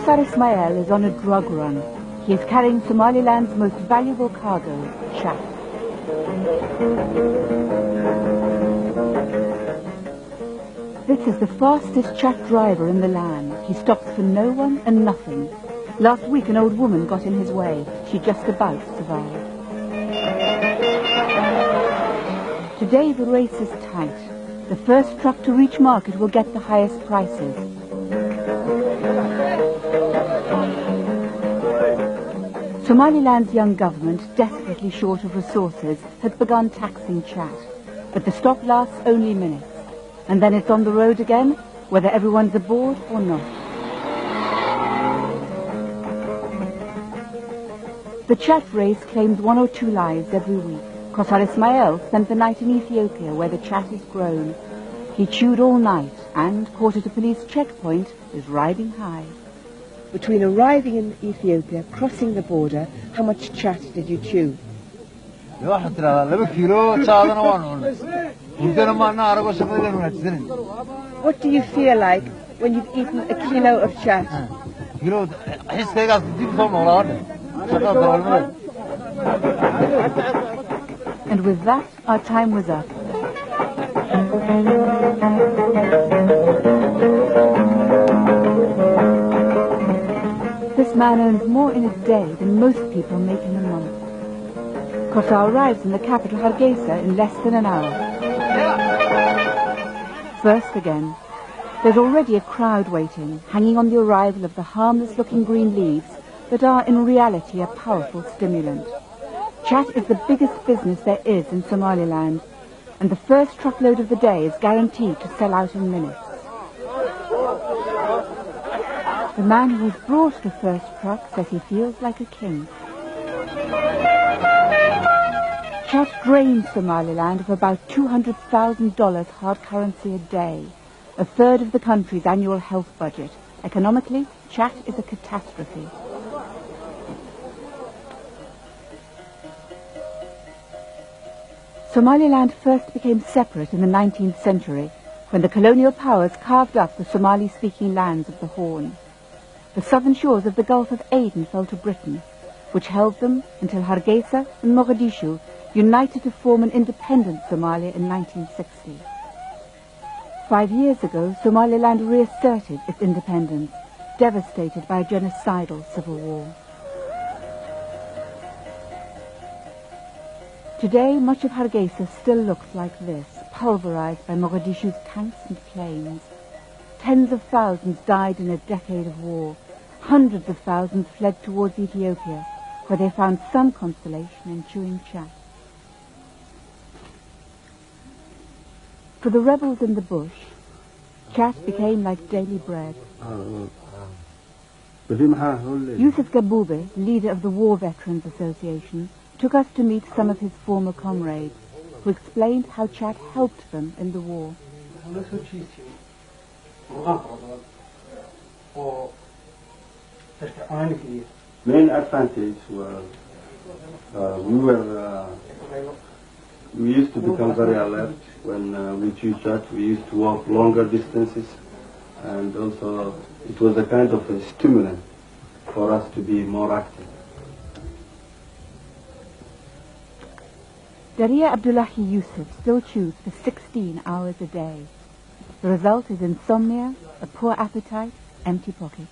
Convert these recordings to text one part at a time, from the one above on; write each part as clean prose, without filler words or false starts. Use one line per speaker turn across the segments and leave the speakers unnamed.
Kosar Ismail is on a drug run. He is carrying Somaliland's most valuable cargo, chat. This is the fastest chat driver in the land. He stops for no one and nothing. Last week an old woman got in his way. She just about survived. Today the race is tight. The first truck to reach market will get the highest prices. Somaliland's young government, desperately short of resources, has begun taxing chat. But the stop lasts only minutes. And then it's on the road again, whether everyone's aboard or not. The chat race claims 1 or 2 lives every week. Kosar Ismail spent the night in Ethiopia, where the chat is grown. He chewed all night and, caught at a police checkpoint, is riding high. Between arriving in Ethiopia, crossing the border, how much chat did you chew? What do you feel like when you've eaten a kilo of chat? And with that, our time was up. This man earns more in a day than most people make in a month. Kosar arrives in the capital Hargeisa in less than an hour. First again, there's already a crowd waiting, hanging on the arrival of the harmless-looking green leaves that are in reality a powerful stimulant. Chat is the biggest business there is in Somaliland, and the first truckload of the day is guaranteed to sell out in minutes. The man who has brought the first truck says he feels like a king. Chat drains Somaliland of about $200,000 hard currency a day, a third of the country's annual health budget. Economically, chat is a catastrophe. Somaliland first became separate in the 19th century, when the colonial powers carved up the Somali-speaking lands of the Horn. The southern shores of the Gulf of Aden fell to Britain, which held them until Hargeisa and Mogadishu united to form an independent Somalia in 1960. 5 years ago, Somaliland reasserted its independence, devastated by a genocidal civil war. Today, much of Hargeisa still looks like this, pulverized by Mogadishu's tanks and planes. Tens of thousands died in a decade of war. Hundreds of thousands fled towards Ethiopia, where they found some consolation in chewing chat. For the rebels in the bush, chat became like daily bread. Yusuf Gabube, leader of the War Veterans Association, took us to meet some of his former comrades, who explained how chat helped them in the war.
Main advantage was we used to become very alert when we chew chat. We used to walk longer distances, and also it was a kind of a stimulant for us to be more active.
Daria Abdullahi Yusuf still chews for 16 hours a day. The result is insomnia, a poor appetite, empty pockets.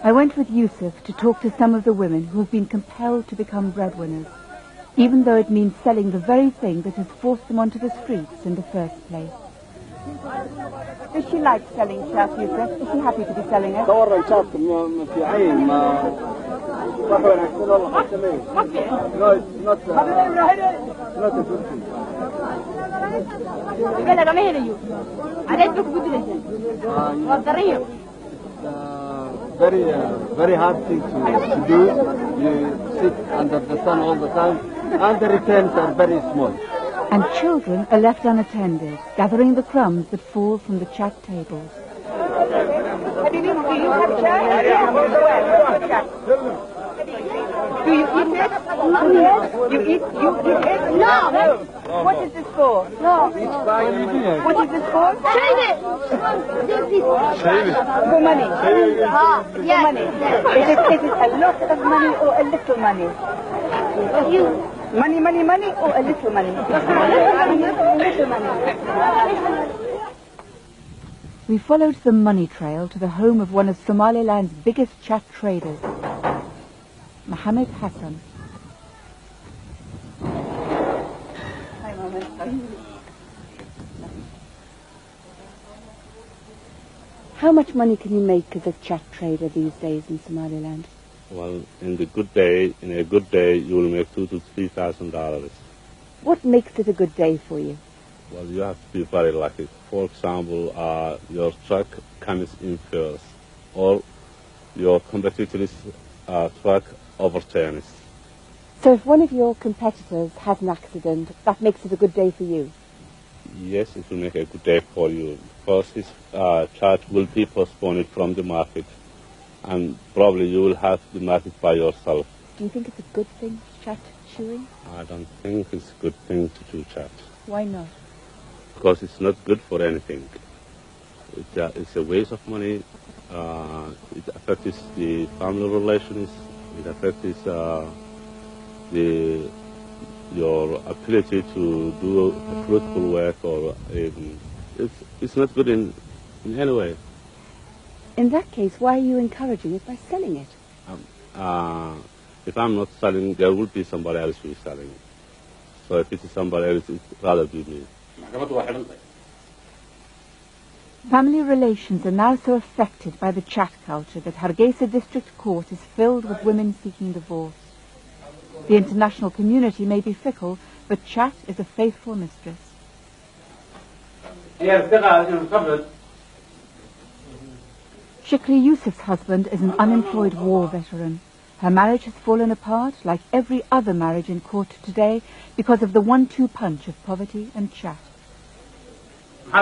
I went with Yusuf to talk to some of the women who have been compelled to become breadwinners, even though it means selling the very thing that has forced them onto the streets in the first place. Does she like selling chat, Yusuf? Is she happy to be selling it?
Very hard thing to do. You sit under the sun all the time, and the returns are very small.
And children are left unattended, gathering the crumbs that fall from the chat tables. Do you have chat? Do you eat it? You eat it? No! What is this for? No. What is this for?
Shave it.
For money.
Yeah.
For money. Is it a lot of money or a little money? Money or a little money? Little money. We followed the money trail to the home of one of Somaliland's biggest chat traders, Mohammed Hassan. Hi, Mohammed. How much money can you make as a chat trader these days in Somaliland?
Well, in a good day, you will make $2,000 to $3,000.
What makes it a good day for you?
Well, you have to be very lucky. For example, your truck comes in first, or your competitor's truck overturns.
So if one of your competitors has an accident, that makes it a good day for you?
Yes, it will make a good day for you, because his charge will be postponed from the market, and probably you will have the market by yourself.
Do you think it's a good thing, chat chewing?
I don't think it's a good thing to do chat.
Why not?
Because it's not good for anything. It's a waste of money. It affects the family relations. It affects your ability to do fruitful work, or it's not good in any way.
In that case, why are you encouraging it by selling it?
If I'm not selling, there will be somebody else who is selling it. So if it is somebody else, it's rather be me.
Family relations are now so affected by the chat culture that Hargeisa District Court is filled with women seeking divorce. The international community may be fickle, but chat is a faithful mistress. Shikri Yusuf's husband is an unemployed war veteran. Her marriage has fallen apart, like every other marriage in court today, because of the 1-2 punch of poverty and chat. And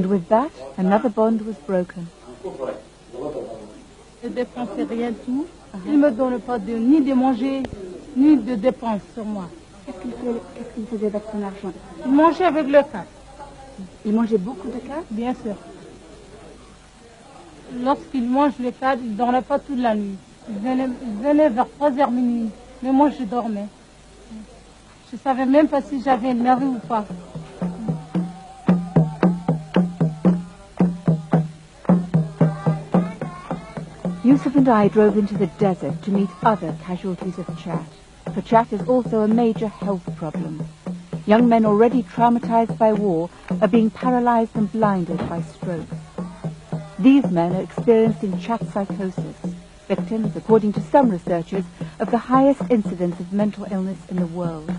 with that, another bond was broken.
Je dépensais rien du tout. Il ne me donne pas ni de manger, ni de dépenses sur moi.
Qu'est-ce qu'il faisait avec son argent?
Il mangeait avec le cas.
Il mangeait beaucoup de cas?
Bien sûr. Lorsqu'il mange le cas, il ne dormait pas toute la nuit. Il venait vers 3h minuit. Mais moi, je dormais. Je ne savais même pas si j'avais une mari ou pas.
Yusuf and I drove into the desert to meet other casualties of chat. For chat is also a major health problem. Young men already traumatized by war are being paralyzed and blinded by strokes. These men are experiencing chat psychosis, victims, according to some researchers, of the highest incidence of mental illness in the world.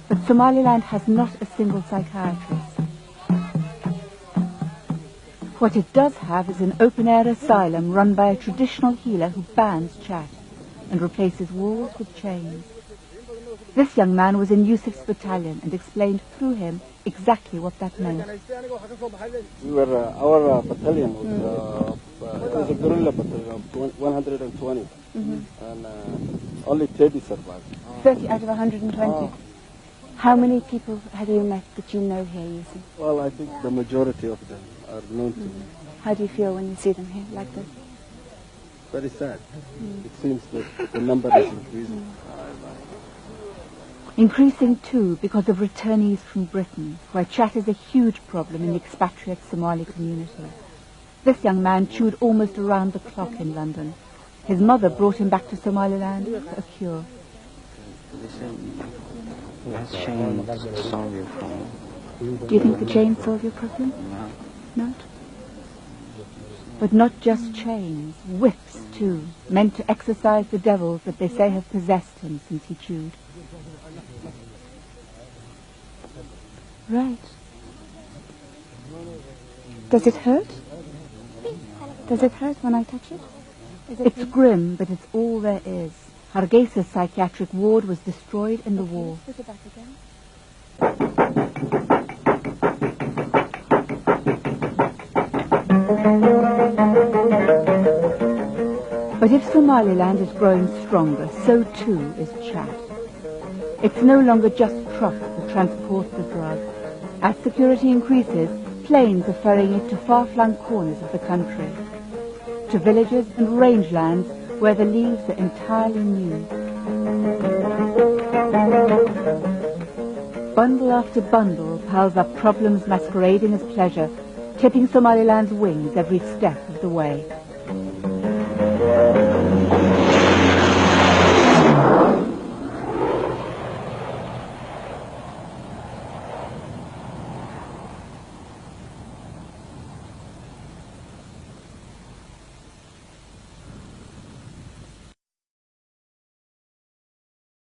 But Somaliland has not a single psychiatrist. What it does have is an open-air asylum run by a traditional healer who bans chat and replaces walls with chains. This young man was in Yusuf's battalion and explained through him exactly what that meant.
Our battalion was a guerrilla battalion of 120, and only 30 survived.
30 out of 120. How many people have you met that you know here, Yusuf?
Well, I think the majority of them are known to me.
How do you feel when you see them here like this?
Very sad. It seems that the number is increasing.
Increasing too because of returnees from Britain, where chat is a huge problem in the expatriate Somali community. This young man chewed almost around the clock in London. His mother brought him back to Somaliland for a cure. Do you think the chains solve your problem? No. Not? But not just chains, whips too, meant to exorcise the devils that they say have possessed him since he chewed. Right. Does it hurt? Does it hurt when I touch it? It's grim, but it's all there is. Hargeisa's psychiatric ward was destroyed in the war. But if Somaliland is growing stronger, so too is Chad. It's no longer just trucks that transport the drug. As security increases, planes are ferrying it to far-flung corners of the country, to villages and rangelands where the leaves are entirely new. Bundle after bundle piles up problems masquerading as pleasure, tipping Somaliland's wings every step of the way.